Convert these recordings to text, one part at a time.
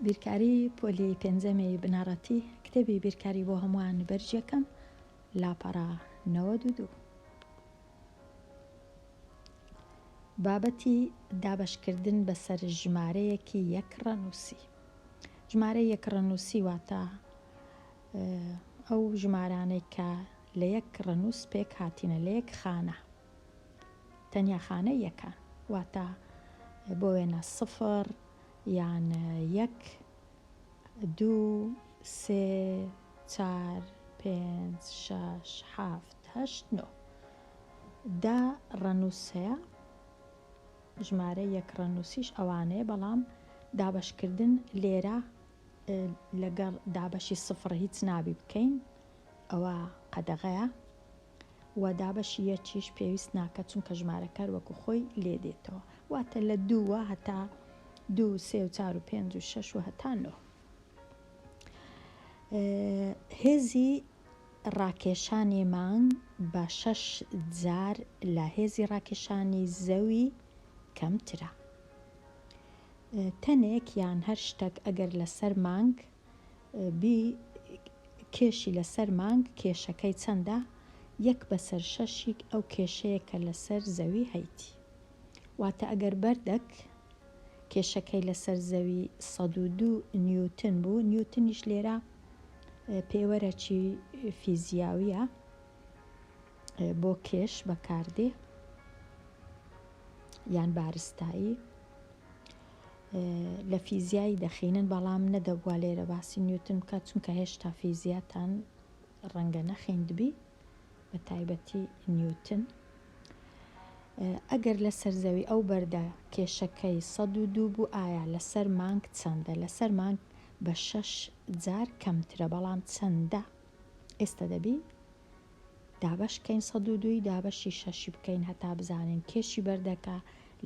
بیرکاری پۆلی پێنجەمی بنەڕەتی کتێبی بیرکاری بۆ هەمووان بەرجەکەم لاپەڕا 92. بابەتی دابەشکردن بەسەر ژمارەیەکی یەک ڕەنووسی. ژمارە یەک ڕەنووسی واتە ئەو ژمارانەی کە لە یەک ڕەنووس پێک هاتینە لە یەک خانە، تەنیا خانە یەکان، واتە بۆ وێنە 0 یان 1 2 3 4 5 6 7 8 9 دا ڕەنووس هەیە. ژمارە یەک ڕەنووسیش ئەوانەیە، بەڵام دابەشکردن لێرە لەگەڵ دابەشی 0 هیچ نابی بکەین، ئەوە قەدەغەیە، و دابەشی یەکیش پێویست ناکە چونکە ژمارەکە وەکو خۆی لێ دێتەوە، واتە لە 2 هەتا 2 3 4 5 6 و هەتا 9. هێزی ڕاکێشانی مانگ بە 6 جار لە هێزی ڕاکێشانی زەوی کەمترە. تەنێک یان هەر شتێک ئەگەر لەسەر مانگ کێشی لەسەر مانگ کێشەکەی چەندە؟ 1/6 ئەو کێشەیە کە لەسەر زەوی هەیتی. واتە ئەگەر بەردەک کێشەکەی لەسەر زەوی 102 نیوتن بوو، نیوتنیش لێرە پێوەرەکی فیزیاویە بۆ کێش بەکاردێ یان بارستایی، لە فیزیایی دەخینن، بەڵام نەدەبووە لێرە باسی نیوتن بکات چونکە هێشتا فیزیاتان ڕەنگە نەخێندبی، بە تایبەتی نیوتن. ئەگەر لەسەر زەوی ئەو بەردە کێشەکەی 102 بوو، ئایا لەسەر مانگ چەندە؟ لەسەر مانگ بە 6 جار کەمترە، بەڵام چەندە؟ ئێستا دەبی دابەشکەین 102 دابەشی 6 بکەین هەتا بزانین کێشی بەردەکە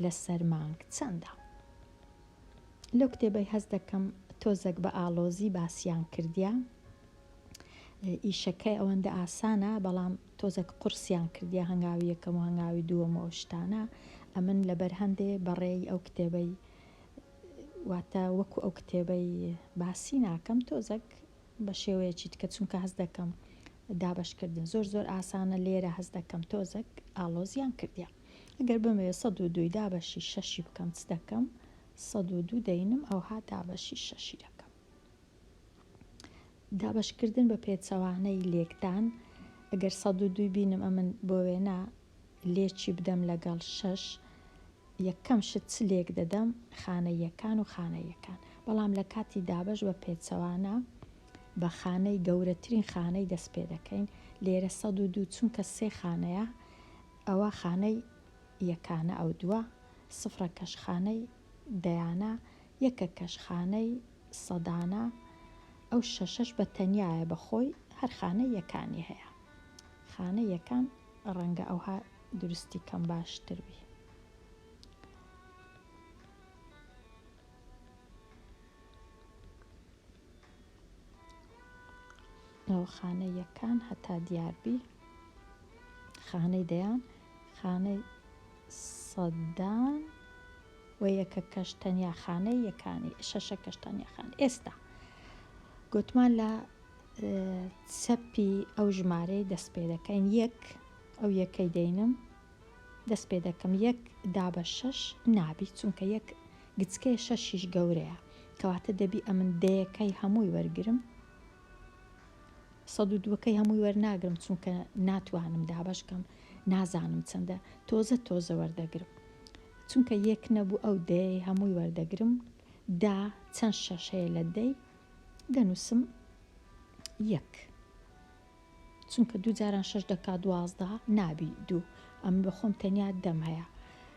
لەسەر مانگ چەندە. لەو کتێبەی هەست دەکەم تۆزێک بە ئاڵۆزی باسییان کردیا، ئیشەکەی ئەوەندە ئاسانە، بەڵام تۆزێک قورسیان کردیا، هەنگاوی یەکەم و هەنگاوی دووەمەوە شتانە. ئەمن لەبەر هەندێ بەڕێی ئەو کتێبەی، واتە وەکو ئەو کتێبەی باسی ناکەم، تۆزێک بە شێوەیەکی تکە چونکە هەست دەکەم دابەشکردن زۆر ئاسانە، لێرە هەست دەکەم تۆزێک ئاڵۆزیان کردیا. ئەگەر بمەوێت 102 دابەشی 6 بکەم چ دەکەم؟ 102 دەینم، ئەوها دابەشی 6 دەکەم. دابەشکردن بە پێچەوانەی لێکدان، ئەگەر 102 بینم ئەمن بۆ وێنە لێکی بدەم لەگەڵ 6، یەکەم شت چ لێک دەدەم؟ خانەیەکان و خانەیەکان، بەڵام لە کاتی دابەش بە پێچەوانە بە خانەی گەورەترین خانەی دەست پێ دەکەین. لێرە 102 چونکە 3 خانەیە، ئەوە خانەی یەکانە، ئەو دووە 0 کەش خانەی دەیانە، 1 کەش خانەی سەدانە، ئەو 6 بە تەنیایە بەخۆی، هەر خانە یەکانی هەیە. خانە یەکان ڕەنگە ئەوها دروستی کەم باشتر بی. ئەو خانە یەکان هەتا دیاربی، خانەی دەیان، خانەی سەدان و 1 کەش تەنیا خانەی یەکانی، 6 کەش تەنیا خانە. ئێستا گوتمان لە چەپی ئەو ژمارەی دەست پێ دەکەین، ئەو یەکەی دەینم دەست پێ دەکەم، 1 دابە 6 نابی چونکە 1 گچکەی 6 گەورەیە، کەواتە دەبی ئەمن دەیەکەی هەمووی وەرگرم، 102کەی هەمووی وەرناگرم چونکە ناتوانم دابەشکەم، نازانم چەندە، تۆزە وەردەگرم، چونکە 1 نەبوو ئەو دەیەی هەمووی وەردەگرم. دا چەند 6 هەیە لە دەی؟ دەنووسم 1، چونکە 2 جاران 6 دەکا 12 نابی 2، ئەم بەخۆم تەنیا دەم هەیە،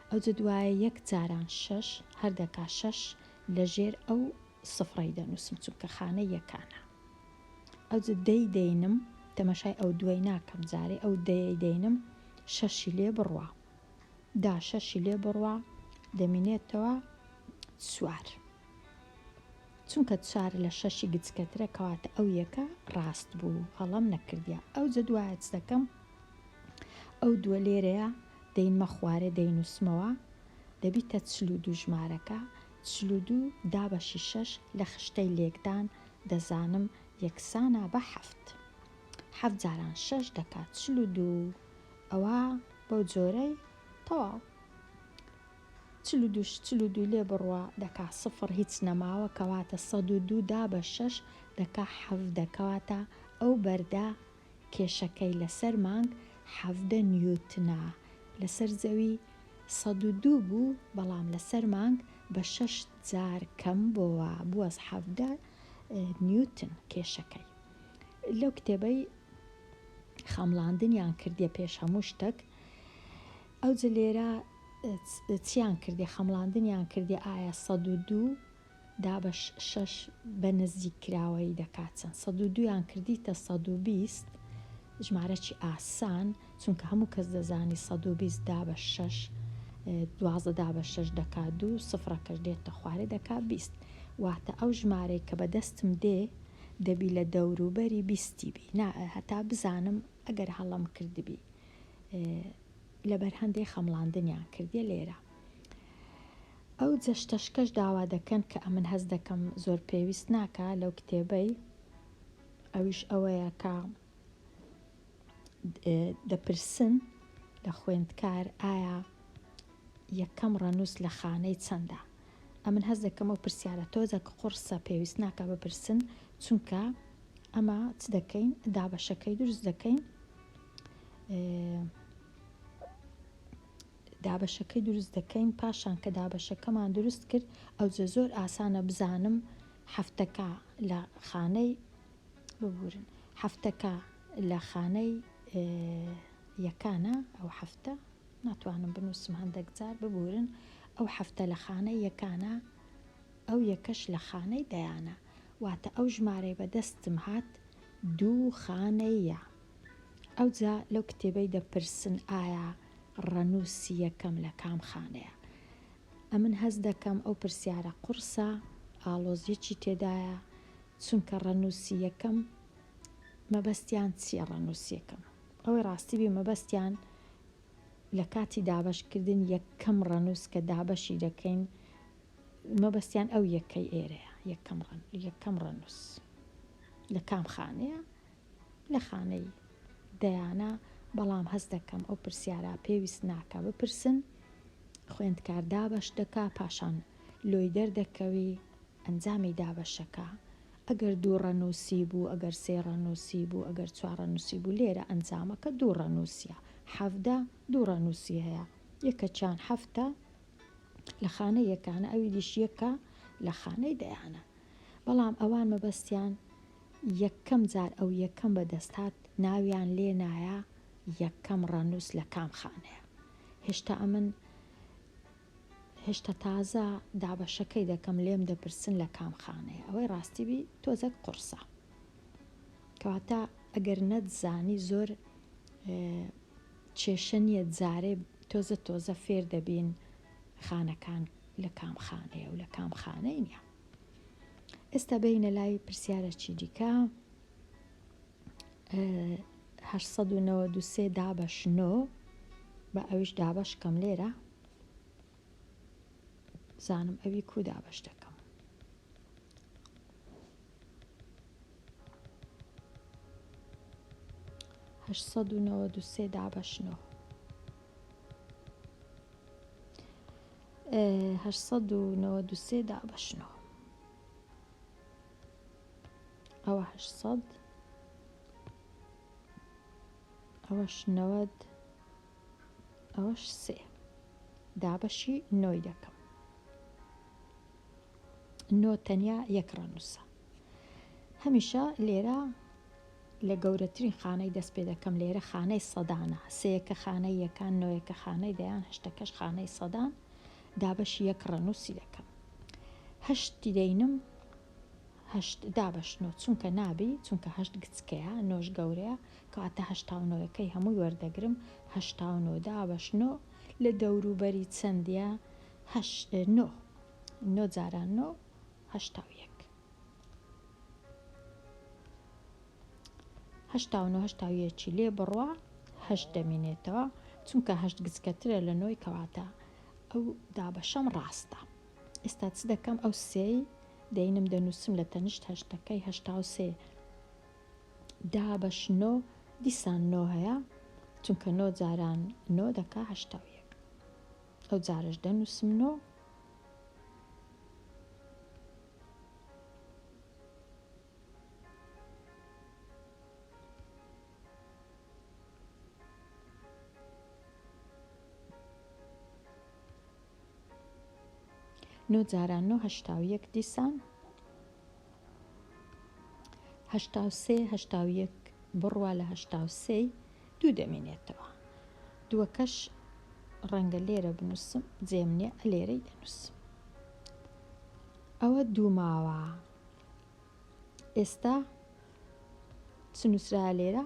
ئەو جە دوایە 1 جاران 6 هەر دەکا 6 لەژێر ئەو سفرەی دەنووسم چونکە خانە یەکانە. ئەو جە دەی دەینم، تەمەشای ئەو دوای ناکەم جارێ، ئەو دەی دەینم 6 لێ بڕوا، دا 6 لێ بڕوا دەمینێتەوە 4، چونکە 4 لە 6 گچکەترە، کەواتە ئەو یەکە ڕاست بوو، هەڵام نەکردیا. ئەو جە دوایە چ دەکەم؟ ئەو دووە لێرەیە دەینمە خوارێ، دەینووسمەوە، دەبیتە 42 ژمارەکە، 42 دابەشی 6 لە خشتەی لێکدان دەزانم یەکسانە بە 7 جاران 6 دەکات 42 ئەوە بەو جۆرەی تەواو 42 لێ بڕوە دەکا سفر هیچ نەماوە کەواتە 102 دابە 6 دەکا 7 دەکەواتە ئەو بەردە کێشەکەی لەسەر مانگ 7 نیوتنە لەسەر زەوی 102 بوو بەڵام لەسەر مانگ بە 6 جار کەم بۆوە بووە 7 نیوتن کێشەکەی لەو کتێبەی خەمڵاندنیان کردیە پێش هەموو شتێک ئەو جە لێرە چیان کردی خەمڵاندنیان کردی ئایا 102 دابە 6 بە نزیک کراوەی دەکات چەند 102 یان کردیتە 120 ژمارەی ئاسان چونکە هەموو کەس دەزانی 120 دابە 6 12 دابە 6 دەکات و سفرەکەش دێتە خوارێ دەکات 20 واتە ئەو ژمارەی کە بەدەستم دێ دەبی لە دەوروبەری 20 بی هەتا بزانم ئەگەر هەڵم کردبی لەبەر هەندێک خەمڵاندنیان کردیە لێرە ئەو جەشتەشکەش داوا دەکەن کە ئەمن هەز دەکەم زۆر پێویست ناکە لەو کتێبەی ئەویش ئەوەیە کە دەپرسن لە خوێندکار ئایا یەکەم ڕەنووس لە خانەی چەندە ئەمن هەز دەکەم و پرسیارە تۆزە قورسە پێویست ناکە بپرسن چونکە ئەمە چ دەکەین دابەشەکەی دروست دەکەین دابەشەکەی دروست دەکەین پاشان کە دابەشەکەمان دروست کرد ئەو زۆر ئاسانە بزانم هەفتەکە لە خانەی ببورن هەفتەکە لە خانەی یەکانە ئەو هەفتە ناتوانم بنووسم هەندێک جار ببورن ئەو هەفتە لە خانەی یەکانە ئەو یەکەش لە خانەی دەیانە واتە ئەو ژمارەی بەدەستم هات 2 خانەیە ئەو جا لەو کتێبەی دەپرسن ئایا ڕەنووسی یەکەم لە کام خانەیە ئەمن هەز دەکەم ئەو پرسیارە قورسە ئالۆزیەکی تێدایە چونکە ڕەنووسی یەکەم مەبەستیان چییە ڕەنووسی یەکەم ئەوەی ڕاستی بێ مەبەستیان لە کاتی دابەشکردن یەکەم ڕەنووس کە دابەشی دەکەین مەبەستیان ئەو یەکەی ئێرەیە یەکەم ڕەنووس لە کام خانەیە لە خانەی دەیانە بەڵام هەست دەکەم ئەو پرسیارە پێویست ناکە بپرسن خوێندکار دابەش دەکا پاشان لۆی دەردەکەوی ئەنجامی دابەشەکە ئەگەر 2 ڕەنووسی بوو ئەگەر 3 ڕەنووسی بوو ئەگەر 4 ڕەنووسی بوو لێرە ئەنجامەکە 2 ڕەنووسیە 7 2 ڕەنووسی هەیە یەکەچیان 7 لە خانە یەکانە ئەوی دیش یەکە لە خانەی دەیانە بەڵام ئەوان مەبەستیان یەکەم جار ئەو یەکەم بەدەستات ناویان لێ نایە یەکەم ڕەنووس لە کام خانەیە هێشتا ئەمن هێشتا تازە دابەشەکەی دەکەم لێم دەپرسن لە کام خانەیە ئەوەی ڕاستی بی تۆزەک قورسە کەواتە ئەگەر نەتزانی زۆر کێشە نیە جارێ تۆزە فێر دەبین خانەکان لە کام خانەیە و لە کام خانەی نییە ئێستا بینە لای پرسیارەکی دیکە 893 دابەش 9 بە ئەویش دابەش کەم لێرە زانم ئەوی کو دابەش دەکەم هەشسەد و نەوەد و سێ دابەش 9 893 دابەش 9 ئەوە 800 ئەوەش 90 ئەوەش 3 دابەشی 9 دەکەم 9 تەنیا یەک ڕەنووسە هەمیشە لێرە لە گەورەترین خانەی دەست پێ دەکەم لێرە خانەی سەدانە سەیەکە خانەی یەکان نۆیەکە خانەی دەیان هەشتەکەش خانەی سەدان دابەشی یەک ڕەنووسی دەکەم هەشتی دەینم هەشت دابەش 9 چونکە نابی چونکە هەشت گچکەیە نۆش گەورەیە کەواتە 89ەکەی هەمووی وەردەگرم 89 دابەش 9 لە دەوروبەری چەندیە 9 جاران 9 81 89 لێ بڕوە هەشت دەمێنێتەوە چونکە هەشت گچکەترە لە 9 کەواتە ئەو دابەشەم ڕاستە ئێستا چ دەکەم ئەو سێی دەینم دەنووسم لە تەنیشت هەشتەکەی 83 دابەش نۆ دیسان نۆ هەیە چونکە نۆ جاران نۆ دەکا 81 ئەو جارش دەنووسم نۆ نۆ جاران نۆ 81 دیسان 83 بڕوا لە 83 دوو دەمێنێتەوە دووەکەش ڕەنگە لێرە بنووسم جێم نییە لێرەی دەنووسم ئەوە دوو ماوە ئێستا چ نووسرا لێرە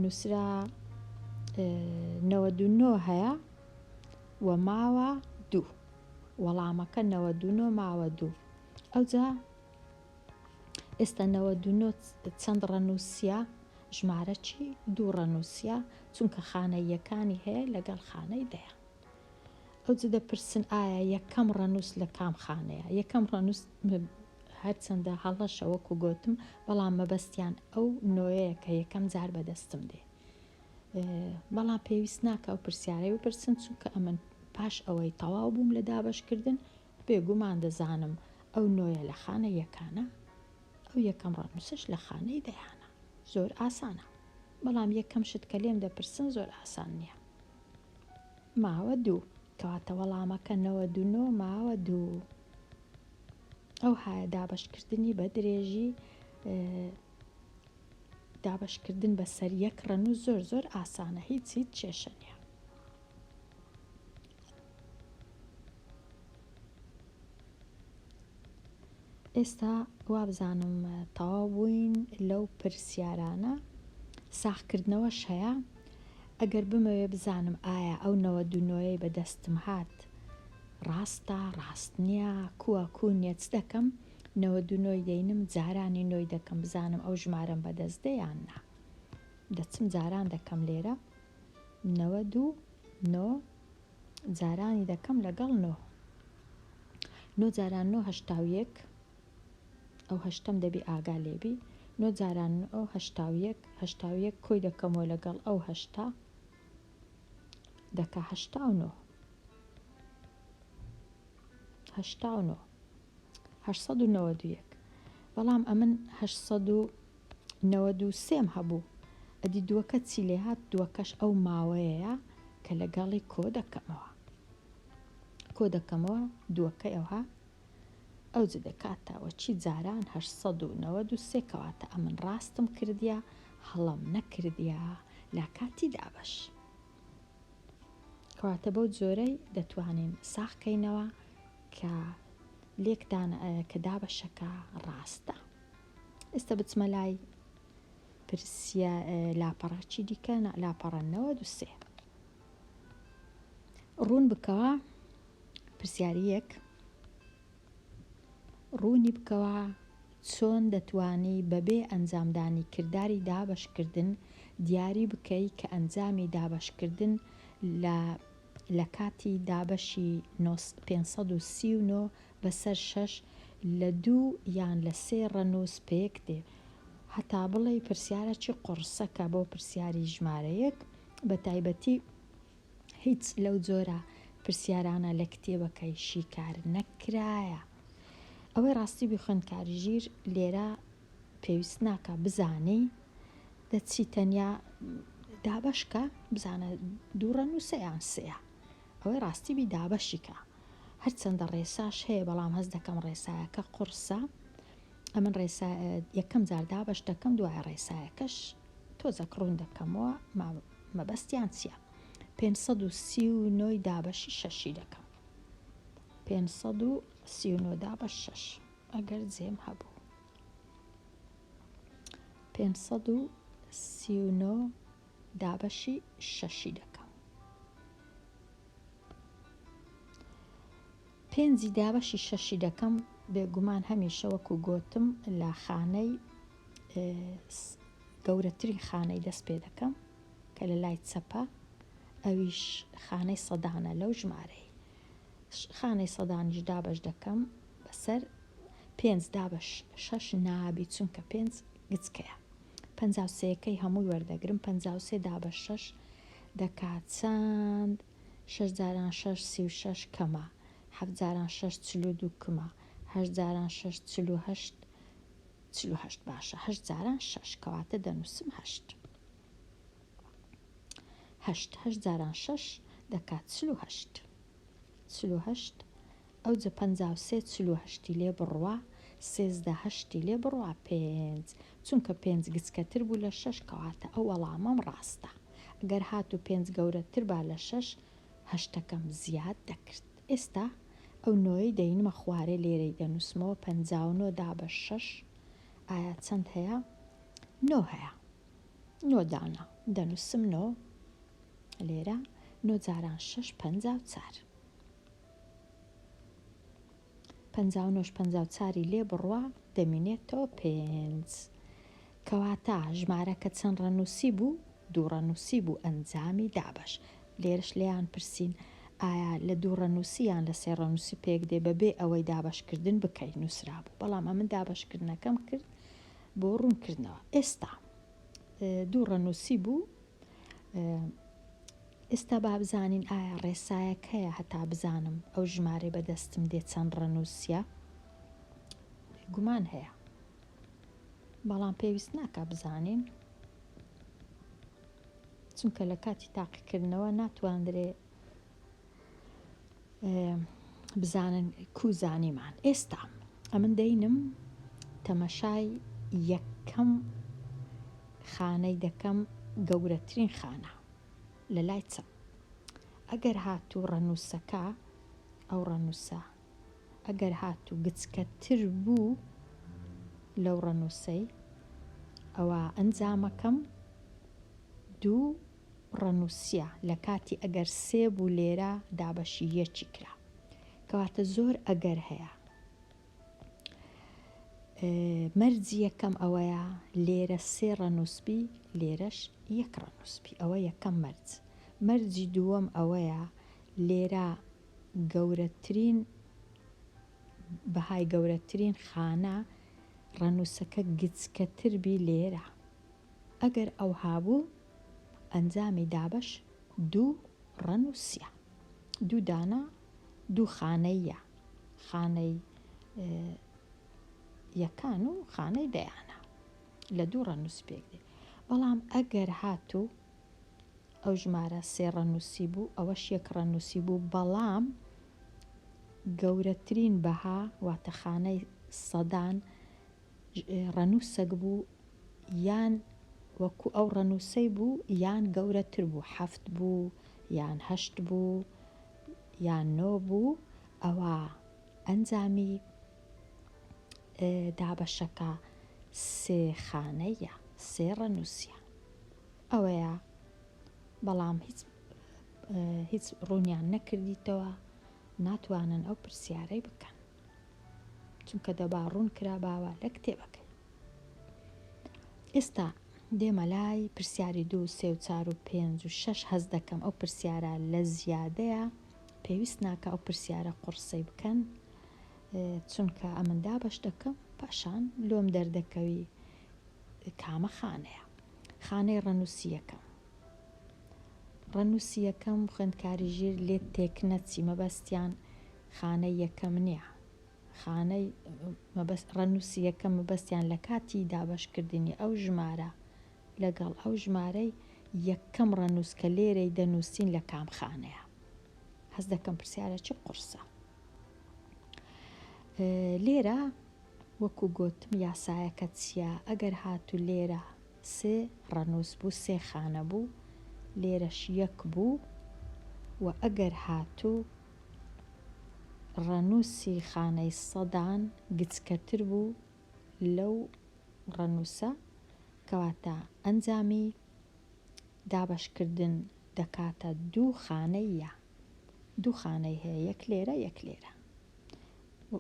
نووسرا 99 هەیە و ماوە دوو وەڵامەکە 99 ماوە دوو ئەوجا ئێستا 99 چەند ڕەنووسیا ژمارە چی دوو ڕەنووسیا چونکە خانەی یەکانی هەیە لەگەڵ خانەی دەیە ئەوجا دەپرسن ئایا یەکەم ڕەنووس لە کام خانەیە یەکەم ڕەنووس هەرچەندە هەڵەشە وەکو گوتم بەڵام مەبەستیان ئەو نۆیەیە کە یەکەم جار بەدەستم دێ بەڵام پێویست ناکە ئەو پرسیارەی بپرسن چونکە ئەمن پاش ئەوەی تەواو بووم لە دابەشکردن بێگومان دەزانم ئەو نۆیە لە خانە یەکانە ئەو یەکەم ڕەنووسش لە خانەی دەیانە زۆر ئاسانە بەڵام یەکەم شت کە لێم دەپرسن زۆر ئاسان نییە ماوە دوو کەواتە وەڵامەکە 99 ماوە دوو ئەو هایە دابەشکردنی بە درێژی دابەشکردن بەسەر یەک ڕەنووس زۆر زۆر ئاسانە هیچ کێشە نییە ئێستا وا بزانم تەواو بووین لەو پرسیارانە ساختکردنەوەش هەیە ئەگەر بمەوێ بزانم ئایا ئەو 99 بەدەستم هات ڕاستە ڕاست نییە کووە کو نییە چ دەکەم 99 دەینم جارانی نۆی دەکەم بزانم ئەو ژمارەم بەدەست دەیان نا دەچم جاران دەکەم لێرە 92 نۆ جارانی دەکەم لەگەڵ نۆ نۆ جاران نۆ 81 ئەو هەشتم دەبی ئاگا لێبی نۆ جاران ئەو 81 کۆی دەکەمەوە لەگەڵ ئەو هەشتا دەکا 89 891 بەڵام ئەمن 893 هەبوو ئەدی دووەکە چی لێ هات دووەکەش ئەو ماوەیەیە کە لەگەڵی کۆ دەکەمەوە دووەکەی ئەوها ئەو جە دەکاتەوە چی جاران 893 کەواتە ئەمن ڕاستم کردیا هەڵم نەکردیا لا کاتی دابش کەواتە بەو جۆرەی دەتوانین ساختکەینەوە کە لێکدان کە دابەشەکە ڕاستە ئێستا بچمە لای پرسیە لاپەڕاچی دیکە لاپەڕە 93 ڕوون بکەوە پرسیاری یەک ڕوونی بکەوە چۆن دەتوانی بەبێ ئەنجامدانی کردداری دابەشکردن دیاری بکەی کە ئەنجامی دابەشکردن لە کاتی دابەشی 539 بەسەر 6 لە 2 یان لە 3 ڕەنووس پێک دێ هەتا بڵێ پرسیارەکی قورسەکە بۆ پرسیاری ژمارەیەک بە تایبەتی هیچ لەو جۆرە پرسیارانە لە کتێبەکەی شیکار نەکرایە ئەوەی ڕاستی بخوێنکاریژیر لێرە پێویست ناکە بزانی دەچی تەنیا دابەشکە بزانە دوو ڕەنووسە یان سەیە ئەوەی ڕاستی بی دابەشیکە هەرچەندە ڕێساش هەیە بەڵام هەست دەکەم ڕێسایەکە قورسە ئەمن یەکەم جار دابەش دەکەم دوای ڕێسایەکەش تۆزەک ڕوون دەکەمەوە مەبەستیان چییە 539 دابەشی شەشی دەکەم 539 دابەش 6 ئەگەر جێم هەبوو 539 دابەشی شەشی دەکەم پێنجی دابەشی شەشی دەکەم بێگومان هەمیشە وەکو گوتم لە خانەی گەورەترین خانەی دەست پێ دەکەم کە لە لای چەپە ئەویش خانەی سەدانە لەو ژمارەی خانەی سەدانیش دابەش دەکەم بەسەر 5 دابەش 6 نابی چونکە 5 گچکەیە 53ەکەی هەمووی وەردەگرم 53 دابەش 6 دەکات چەند 6 جاران 6 36 کەمە 7 جاران 6 42 کەمە 8 جاران 6 48 باشە 8 جاران 6 کەواتە دەنووسم 8 جاران 6 دەکات 48 ئەو جە 53 48 لێ بڕوا 13 لێ بڕوا 5 چونکە 5 گچکەتر بوو لە 6 کەواتە ئەو وەڵامەم ڕاستە ئەگەر هات و 5 گەورەتر با لە 6 هەشتەکەم زیاد دەکرد ئێستا ئەو نۆی دەینمە خوارێ لێرەی دەنووسمەوە 59 دابە 6 ئایا چەند هەیە؟ 9 هەیە 9 دانا دەنووسم 9 لێرە 9 جاران 6 54 54 لێ بڕوا دەمینێتەوە 5 کەواتە ژمارەکە چەند ڕەنووسی بوو؟ 2 ڕەنووسی بوو ئەنجامی دابەش لێرش لێیان پرسین ئایا لە 2 ڕەنووسیان لە 3 ڕەنووسی پێک دێ بەبێ ئەوەی دابەشکردن بکەین نووسرا بوو بەڵام ئەمن دابەشکردنەکەم کرد بۆ ڕوونکردنەوە ئێستا 2 ڕەنووسی بوو ئێستا با بزانین ئایا ڕێسایەک هەیە هەتا بزانم ئەو ژمارە بەدەستم دێ چەند ڕەنووسیە گومان هەیە بەڵام پێویست ناکە بزانین چونکە لە کاتی تاقیکردنەوە ناتواندرێ بزانن کوزانیمان ئێستا ئەمن دەینم تەمەشای یەکەم خانەی دەکەم گەورەترین خانە لە لای چەم ئەگەر هاتوو ڕەنووسەکە ئەو ڕەنووسە ئەگەر هاتوو گچکەتر بوو لەو ڕەنووسەی ئەوە ئەنجامەکەم 2 ڕەنووسیە لە کاتی ئەگەر 3 بوو لێرە دابەشی یەکی کرا کەواتە زۆر ئەگەر هەیە مەرجی یەکەم ئەوەیە لێرە 3 ڕەنووسبی لێرەش 1 ڕەنووسبی ئەوە یەکەم مەرجی دووەم ئەوەیە لێرە گەورەترین بەهای گەورەترین خانە ڕەنووسەکە گچکەتر بی لێرە ئەگەر ئەو هابوو ئەنجامی دابەش 2 ڕەنووسیە 2 دانا 2 خانەیە خانەی یەکان و خانەی دەیانە لە 2 ڕەنووس پێک دێ بەڵام ئەگەر هاتوو ئەو ژمارە 3 ڕەنووسی بوو ئەوەش 1 ڕەنووسی بوو بەڵام گەورەترین بەها واتە خانەی سەدان ڕەنووسەک بوو یان وەکو ئەو ڕەنووسەی بوو یان گەورەتر بوو 7 بوو یان 8 بوو یان 9 بوو ئەوە ئەنجامی دابەشەکە 3 خانەیە 3 ڕەنووسیە ئەوەیە بەڵام هیچ ڕوونیان نەکردیتەوە ناتوانن ئەو پرسیارەی بکەن چونکە دەبا ڕوون کرا باوە لە کتێبەکەی ئێستا دێمە لای پرسیاری 2 3 و 4 و 5 و 6 هەز دەکەم ئەو پرسیارە لە زیادەیە پێویست ناکە ئەو پرسیارە قورسەی بکەن چونکە ئەمن دابەش دەکەم پاشان لۆم دەردەکەوی کامە خانەیە خانەی ڕەنووسی یەکەم ڕەنووسی یەکەم خوێندکاری ژیر لێ تێک نەچی مەبەستیان خانەی یەکەم نییە خانەی ڕەنووسی یەکەم مەبەستیان لە کاتی دابەشکردنی ئەو ژمارە لەگەڵ ئەو ژمارەی یەکەم ڕەنووس کە لێرەی دەنووسین لە کام خانەیە هەز دەکەم پرسیارە چ قورسە لێرە وەکو گوتم یاسایەکە چییە ئەگەر هاتوو لێرە 3 ڕەنووس بوو 3 خانە بوو لێرەش 1 بوو و ئەگەر هاتوو ڕەنووسی خانەی سەدان گچکەتر بوو لەو ڕەنووسە کەواتە ئەنجامی دابەشکردن دەکاتە 2 خانەیە 2 خانەی هەیە 1 لێرە 1 لێرە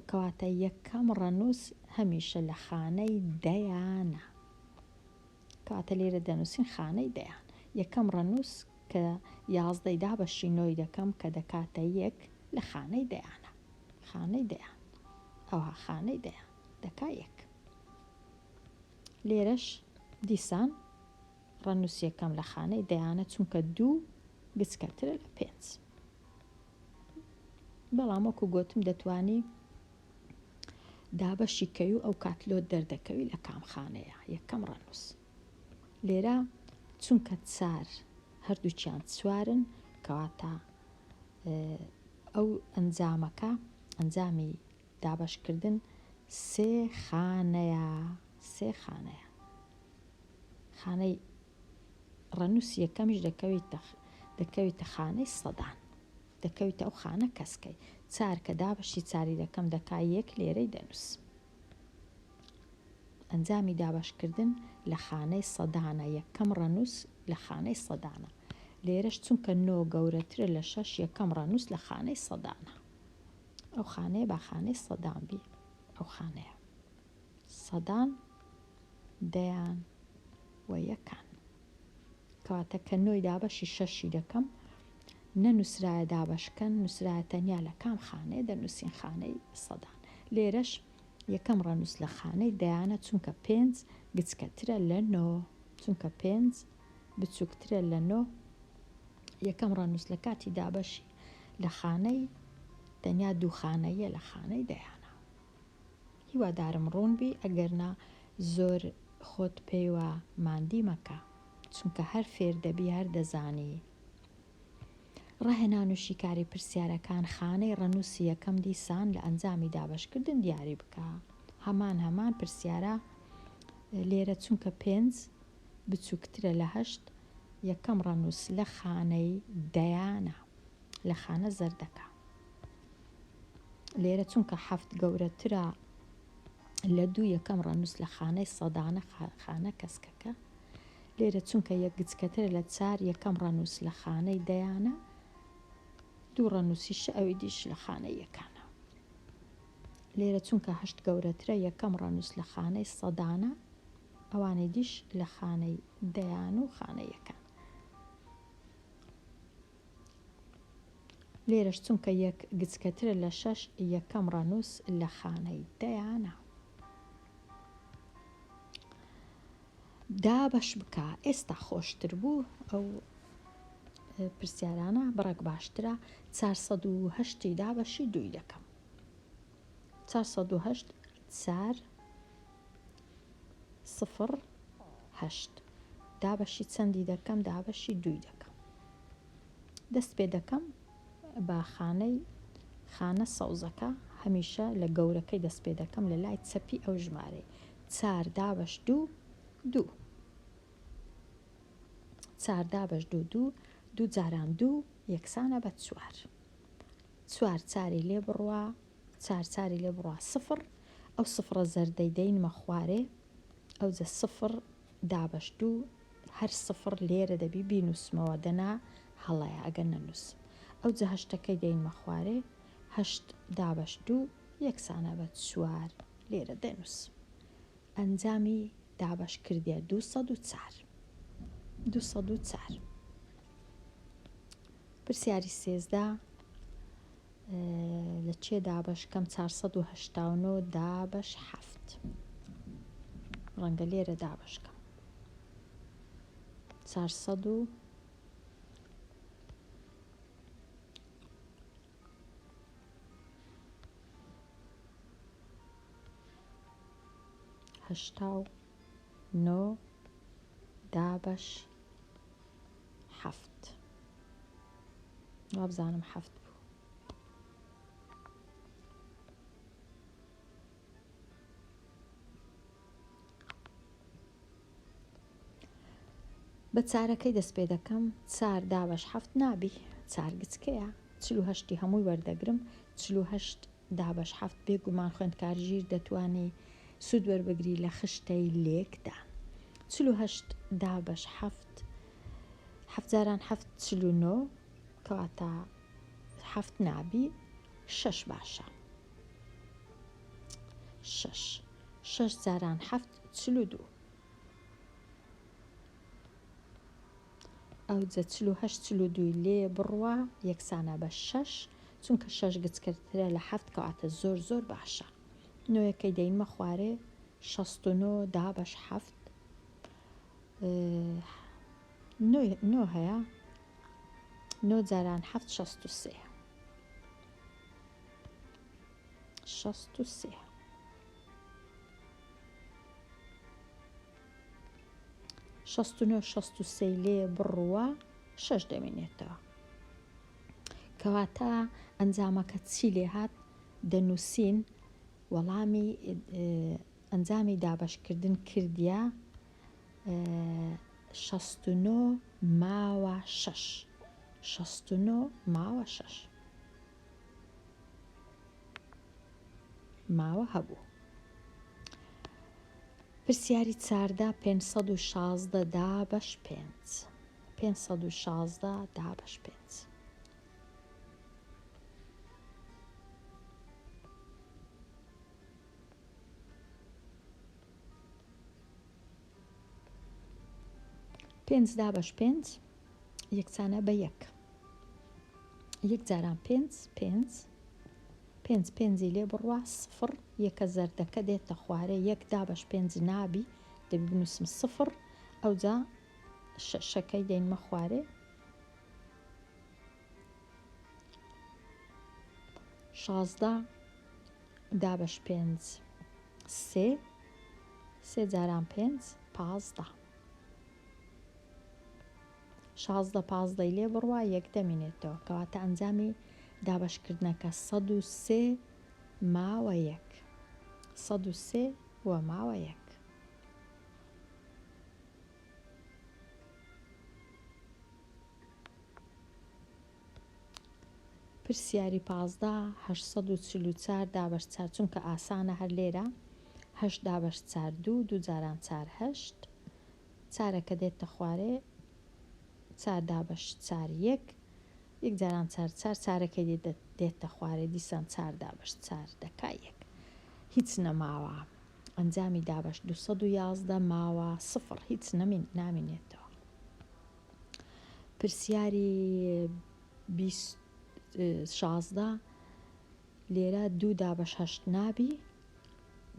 کەواتە یەکەم ڕەنووس هەمیشە لە خانەی دەیانە کەواتە لێرە دەنووسین خانەی دەیان یەکەم ڕەنووس کە 11 دابەشی 9 دەکەم کە دەکاتە 1 لە خانەی دەیانە خانەی دەیان ئەوها خانەی دەیان دەکا یەک. لێرەش دیسان ڕەنووسیەکەم لە خانەی دەیانە چونکە 2 گچکەترە لە 5. بەڵام وەکو گوتم دەتوانی دابەشی کەوی و ئەو کاتلۆت دەردەکەوی لە کام خانەیە یەکەم ڕەنووس. لێرە چونکە 4 هەردووچیان چوارن کەواتە ئەو ئەنجامەکە ئەنجامی دابەشکردن 3 خانەیە. 3 خانەیە. خانەی ڕەنووسی یەکەمیش دەکەویتە خانەی سەدان دەکەویتە ئەو خانە کەسکەی 4 کە دابەشی چاری دەکەم دەکا یەک لێرەی دەنووس. ئەنجامی دابەشکردن لە خانەی سەدانە یەکەم ڕەنووس لە خانەی سەدانە. لێرەش چونکە 9 گەورەترە لە 6 یەکەم ڕەنووس لە خانەی سەدانە. ئەو خانەیە با خانەی سەدان بی. ئەو خانەیە سەدان دەیان و یەکان کەواتە کە 9 دابەشی 6 دەکەم نەنووسرایە دابەشکەن نووسرایە تەنیا لە کام خانەیە دەنووسین خانەی سەدان. لێرەش یەکەم ڕەنووس لە خانەی دەیانە چونکە 5 گچکەترە لە 9 چونکە 5 بچووکترە لە 9 یەکەم ڕەنووس لە کاتی دابەشی لە خانەی تەنیا 2 خانەیە لە خانەی دەیانە. هیوادارم ڕوون بی ئەگەرنا زۆر خۆت پێیوە ماندی مەکە چونکە هەر فێر دەبی هەر دەزانی. ڕاهێنان و شیکاری پرسیارەکان خانەی ڕەنووسی یەکەم دیسان لە ئەنجامی دابەشکردن دیاری بکە. هەمان پرسیارە لێرە چونکە 5 بچووکترە لە 8 یەکەم ڕەنووس لە خانەی دەیانە لە خانە زەردەکە. لێرە چونکە 7 گەورەترە لە 2 یەکەم ڕەنووس لە خانەی سەدانە خانە کەسکەکە. لێرە چونکە 1 گچکەترە لە 4 یەکەم ڕەنووس لە خانەی دەیانە 2 ڕەنووسیش ئەوی دیش لە خانەی یەکانە. لێرە چونکە 8 گەورەترە یەکەم ڕەنووس لە خانەی سەدانە ئەوانەی دیش لە خانەی دەیان و خانەی یەکان. لێرەش چونکە 1 گچکەترە لە 6 یەکەم ڕەنووس لە خانەی دەیانە. دابەش بکە. ئێستا خۆشتر بوو ئەو پرسیارانە بڕێک باشترە. 408 دابەشی 2 دەکەم. 408 4 0 8 دابەشی چەندی دەکەم دابەشی 2 دەکەم. دەست پێ دەکەم بە خانە سەوزەکە هەمیشە لە گەورەکەی دەست پێ دەکەم لە لای چەپی ئەو ژمارەی 4 دابەش 2 2 4 دابەش 2 2 2 جاران 2 یەکسانە بە 4 4 چاری لێ بڕوا 4 چاری لێ بڕوا 0 ئەو 0 زەردەی دەینمە خوارێ ئەو جە 0 دابەش 2 هەر 0 لێرە دەبی بینوسمەوە دەنا هەڵەیە ئەگەر نەنووس. ئەو جە هەشتەکەی دەینمە خوارێ 8 دابەش 2 یەکسانە بە 4 لێرە دەنووس. ئەنجامی دابەش کردیە 204. 204 پرسیاری 13 لە چێ دابەشکەم 489 دابەش 7 ڕەنگە لێرە دابەشکەم 400 89 دابەش 7 وابزانم 7 بوو. بە چارەکەی دەست پێ دەکەم 4 دابەش 7 نابی 4 گچکەیە 48 هەمووی وەردەگرم 48 دابەش 7 بێگومان خوێندکارژیر دەتوانێت سوود وەربگری لە خشتەی لێکدا. 48 دابەش 7 7 جاران 7 49 کەواتە 7 نابی 6 باشە 6 جاران 7 42 ئەو جە 48 42 لێ بڕوا یەکسانە بە 6 چونکە 6 گچکەترە لە 7 کەواتە زۆر باشە. نوێەکەی دەینمە خوارێ 69 دابش 7 نۆ هەیە 9 جاران 7 63 63 69 63 لێ بڕوە 6 دەمێنێتەوە. کەواتە ئەنجامەکە چی لێ هات؟ دەنووسین وەڵامی ئەنجامی دابشکردن کردیا 69 ماوە 6 69 ماوە 6 ماوە هەبوو. پرسیاری چاردا 516 دابش 5 516 دابش 5 5 دابش 5 یەکچانە بە 1 1 جاران 5 5 5 5 لێ بڕوە 0 یەکە زەردەکە دێتە خوارێ 1 دابش 5 نابی دەبی بنووسم 0 ئەوجا شەکەی دێنمە خوارێ 16 دابش 5 3 3 جاران 5 15 16 15 لێ بڕوە 1 دەمێنێتەوە. کەواتە ئەنجامی دابشکردنەکە 103 ماوە 1 103 و ماوە 1. پرسیاری 15 844 دابش 4 چونکە ئاسانە هەر لێرە 8 دابش 4 2 2 جاران 4 8 چارەکە دێتە خوارێ 4 دابش 4 1 1 جاران 4 4 چارەکەی دێتە خوارێ دیسان 4 دابش 4 دەکا 1 هیچ نەماوە. ئەنجامی دابش 211 ماوە 0 هیچ نامێنێتەوە. پرسیاری 16 لێرە 2 دابش 8 نابی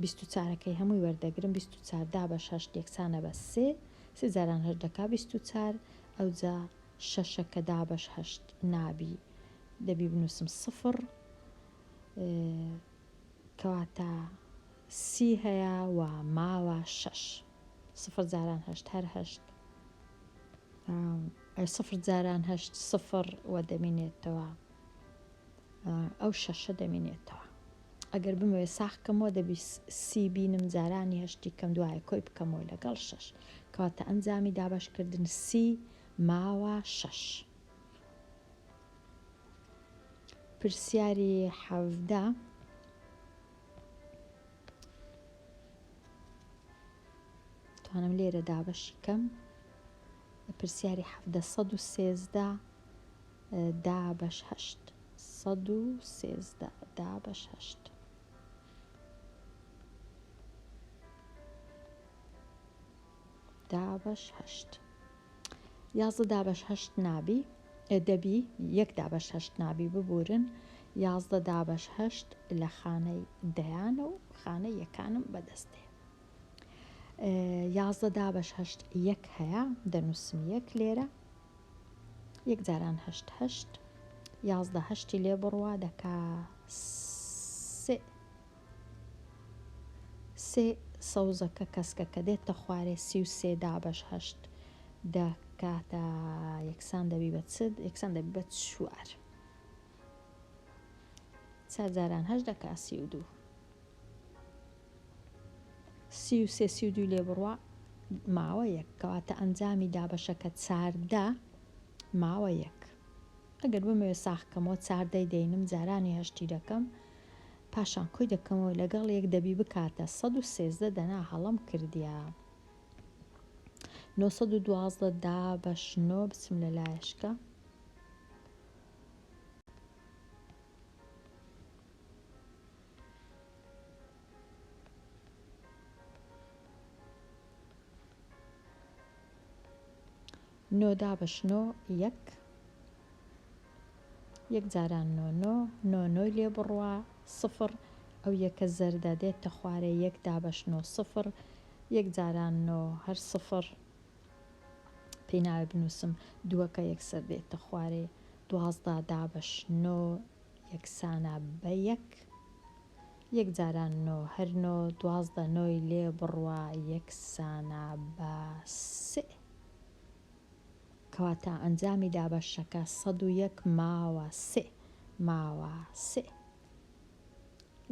24ەکەی هەمووی وەردەگرم 24 دابش 8 یەکسانە بە 3 3 جاران 8 دەکا 24 ئەوجا شەشەکە دابش 8 نابی دەبی بنووسم 0 کەواتە 30 هەیە و ماوە 6 0 جاران 8 هەر 8 0 جاران 8 0 و دەمێنێتەوە ئەو شەشە دەمێنێتەوە. ئەگەر بمەوێ ساخکەمەوە دەبی 30 بینم جارانی هەشتی کەم دوایە کۆی بکەمەوە لەگەڵ 6 کەواتە ئەنجامی دابشکردن 30 ماوە 6. پرسیاری 17 توانم لێرە دابشی کەم. پرسیاری 17 113 دابش 8 113 دابش 8 دابش 8 11 دابش 8 نابی دەبی 1 دابش 8 نابی ببورن 11 دابش 8 لە خانەی دەیانە و خانەی یەکانم بەدەستێ 11 دابش 8 1 هەیە دەنووسم 1 لێرە 1 جاران 8 8 11 هەشتی لێ بڕوە دەکا 3 سەوزەکە کەسکەکە دێتە خوارێ 33 دابش 8 دەکاتە یەکسان دەبی بە چد یەکسان دەبی بە 4 4 جاران 8 دەکا 32 33 32 لێ بڕوە ماوە 1 کەواتە ئەنجامی دابشەکە 14 ماوە 1. ئەگەر بمەوێ ساخکەمەوە 14 دەینم جارانی هەشتی دەکەم پاشان کۆی دەکەمەوە لەگەڵ 1 دەبی بکاتە 113 دەنا هەڵم کردیا 912 دابش 9 بچم لە لایەشکە نۆ دابش 9 1 یەک جاران نۆ لێ بڕوا سفر ئەو یەکە زەردە دێتە خوارێ 1/9 یەک جاران هەر سفر پێی ناوێ بنووسم دووەکە یەکسەر دێتە خوارێ 12/9 یەکسانە بە 1 جاران هەر 12 لێ بڕوا یەکسانە بە 3 کەواتە ئەنجامی دابەشەکە 101 ماوە 3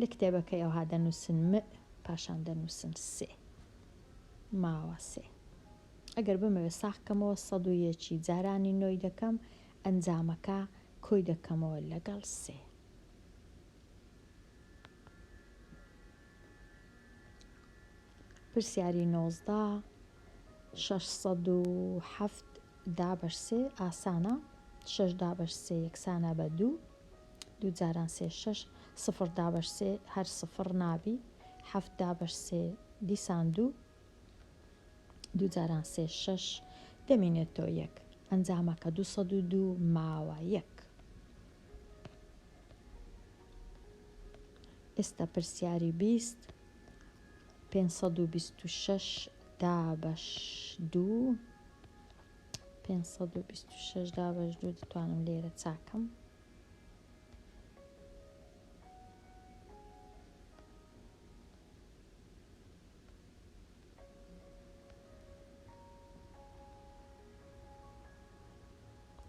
لە کتێبەکەی ئەوها دەنووسن پاشان دەنووسن 3 ماوە 3 ئەگەر بمەوێت ساختکەمەوە 101 جارانی نۆی دەکەم ئەنجامەکە کۆی دەکەمەوە لەگەڵ 3 پرسیاری 19 607 دابەش 3 ئاسانە 6/3 یەکسانە بە 2 جاران 3 0/3 هەر سفر نابی 7/3 دیسان 2 جاران 3 دەمێنێتەوە 1 ئەنجامەکە 202 ماوە 1 ئێستا پرسیاری 20 526 دابەش 2 526 دابەش 2 دەتوانم لێرە چاکەم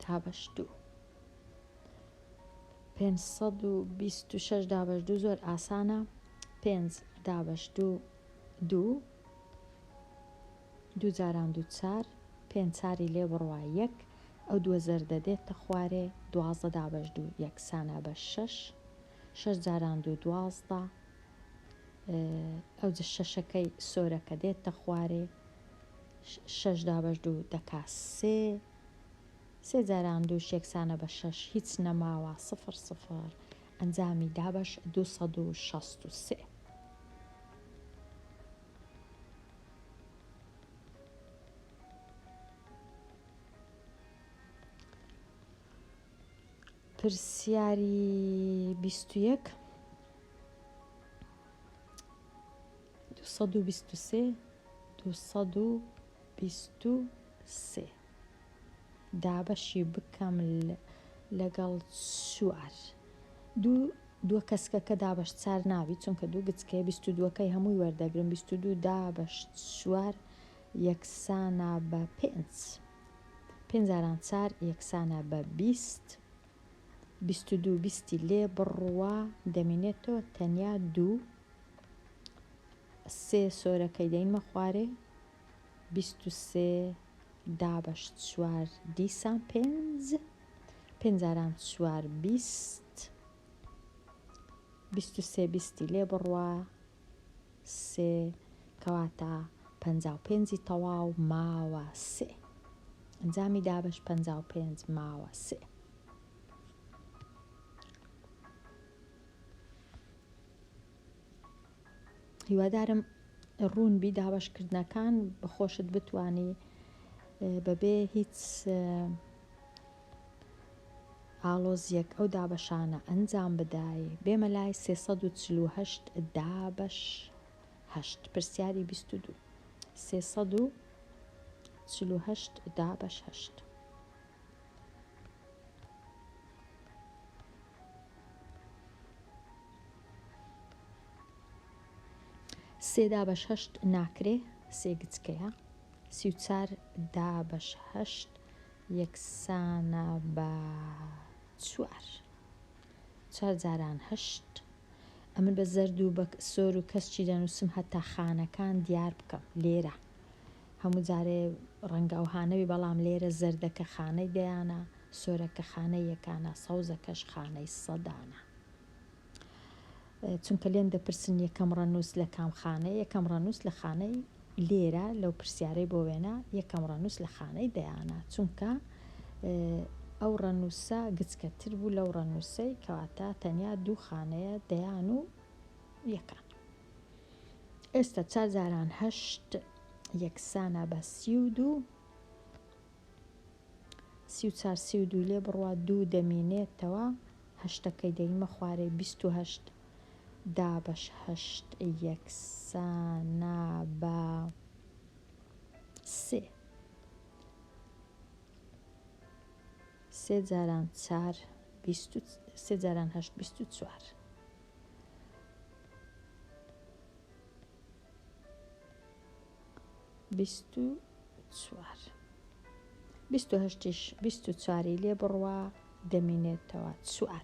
دابەش 2 526 دابەش 2 زۆر ئاسانە 5/2 2 جاران 2 4 5 4 لێ بڕوا 1 ئەو دووە زەردە دێتە خوارێ 12/2 یەکسانە بە 6 جاران 2 12 ئەو شەشەکەی سۆرەکە دێتە خوارێ 6/2 دەکا 3 جاران 2 یەکسانە بە 6 هیچ نەماوە 0 ئەنجامی دابەش 263 پرسیاری 21 223 دابەشی بکەم لەگەڵ 4 دووە کەسکەکە دابەش 4 نابی چونکە دوو گچکەیە 22کەی هەمووی وەردەگرم 22 دابەش 4 یەکسانە بە 5 جاران 4 یەکسانە بە 20 22 بیستی لێ بڕوا دەمێنێتەوە تەنیا 2 3 سۆرەکەی دەینمە خوارێ 23 دابەش 4 دیسان 5 جاران 4 20 23 بیستی لێ بڕوا 3 کەواتە 55 تەواو ماوە 3 ئەنجامی دابەش 55 ماوە 3 هیوادارم ڕوون بی دابەشکردنەکان بەخۆشت بتوانی بەبێ هیچ ئاڵۆزیەک ئەو دابەشانە ئەنجام بدای بێمە لای 348 دابەش 8 پرسیاری 22 348 دابەش 8 3 دابەش 8 ناکرێ 3 گچکەیە 34 دابەش 8 یەکسانە بە 4 جاران 8 ئەمن بە زەرد و بە سۆر و کەسچی دەنووسم هەتا خانەکان دیار بکەم لێرە هەموو جارێ ڕەنگە ئەوهانەوی بەڵام لێرە زەردەکە خانەی دەیانە سۆرەکە خانەی یەکانە سەوزەکەش خانەی سەدانە چونکە لێم دەپرسن یەکەم ڕەنووس لە کام خانەی یەکەم ڕەنووس لە خانەی لێرە لەو پرسیارەی بۆ وێنە یەکەم ڕەنووس لە خانەی دەیانە چونکە ئەو ڕەنووسە گچکەتر بوو لەو ڕەنووسەی کەواتە تەنیا دوو خانەیە دەیان و یەکان ئێستا 4 جاران 8 یەکسانە بە 32 34 32 لێ بڕوا 2 دەمێنێتەوە هەشتەکەی دەیمە خوارەی 28 دا بەش هەشت یەکسانە بە 3 جاران 4 3 جاران 8 24 24 لێ بڕوا دەمێنێتەوە 4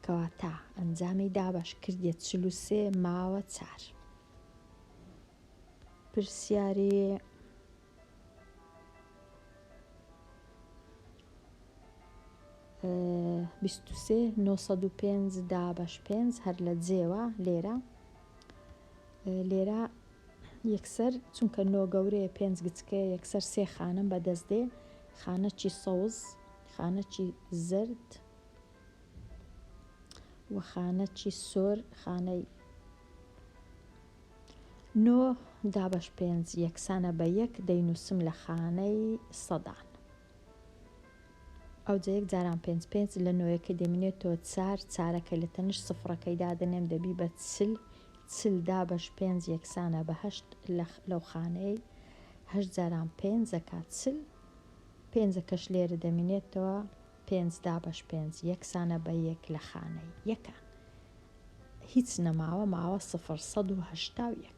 کەواتە ئەنجامی دابەش کردێ 43 ماوە 4 پرسیاری 23 905 دابەش 5 هەر لە جێوە لێرە یەکسەر چونکە نۆ گەورەیە 5 گچکەیە یەکسەر 3 خانم بەدەست دێ خانەکی سەوز خانەکی زرد و خانەکی سۆر خانەی 9 دابەش 5 یەکسانە بە 1 دەینووسم لە خانەی سەدان ئەو جە 1 جاران 5 5 لە نۆیەکە دەمێنێتەوە 4 چارەکەی لە تەنش سفرەکەی دادەنێم دەبی بە چل دابەش 5 یەکسانە بە 8 لەو خانەی 8 جاران 5 زەکات چل 5 کەش لێرە دەمێنێتەوە 5 دابەش 5 یەکسانە بە 1 لە خانەی یەکان هیچ نەماوە ماوە 181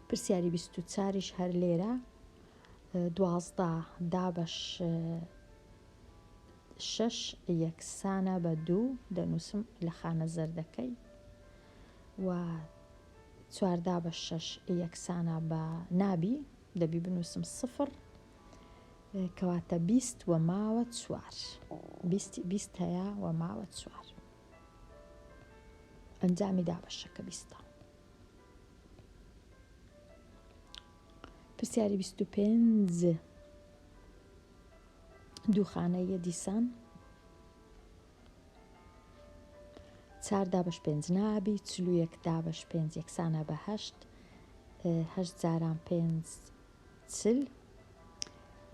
پرسیاری 24ش هەر لێرە 12 دابەش 6 یەکسانە بە 2 دەنووسم لە خانە زەردەکەی و 4 دابەش 6 یەکسانە بە نابی دەبی بنووسم 0 کەواتە 20 و ماوە 4 20 هەیە و ماوە 4 ئەنجامی دابەشەکە 20 پرسیاری 25 دوو خانەیە دیسان 4 دابەش 5 نابی 41 دابەش 5 یەکسانە بە 8 8 جاران 5 40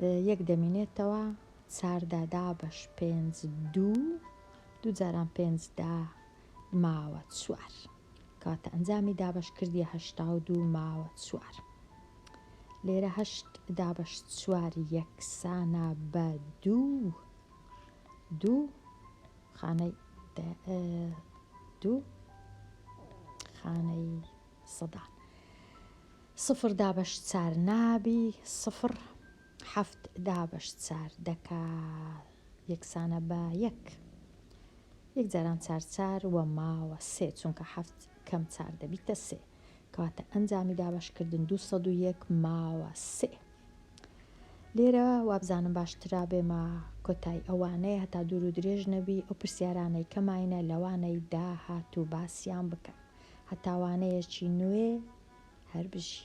1 دەمێنێتەوە 4 دابەش 5 2 جاران 5 ماوە 4 کاتە ئەنجامی دابەش کردی 82 ماوە 4 لێرە 8 دابەش 4 یەکسانە بە 2 خانەی 2 خانەی سەدان 0 دابەش 4 نابی 0 7 دابەش 4 دەکا یەکسانە بە 1 جاران 4 و ماوە 3 چونکە 7 کەم 4 دەبیتە 3 کەواتە ئەنجامی دابەشکردن 201 ماوە 3 لێرە وابزانم باشترا بێمە کۆتای ئەوانەیە هەتا دوور و درێژ نەبی ئەو پرسیارانەی کەماینە لەوانەی داهاتوو باسییان بکەم هەتاوانەیەکی نوێ هەر بژی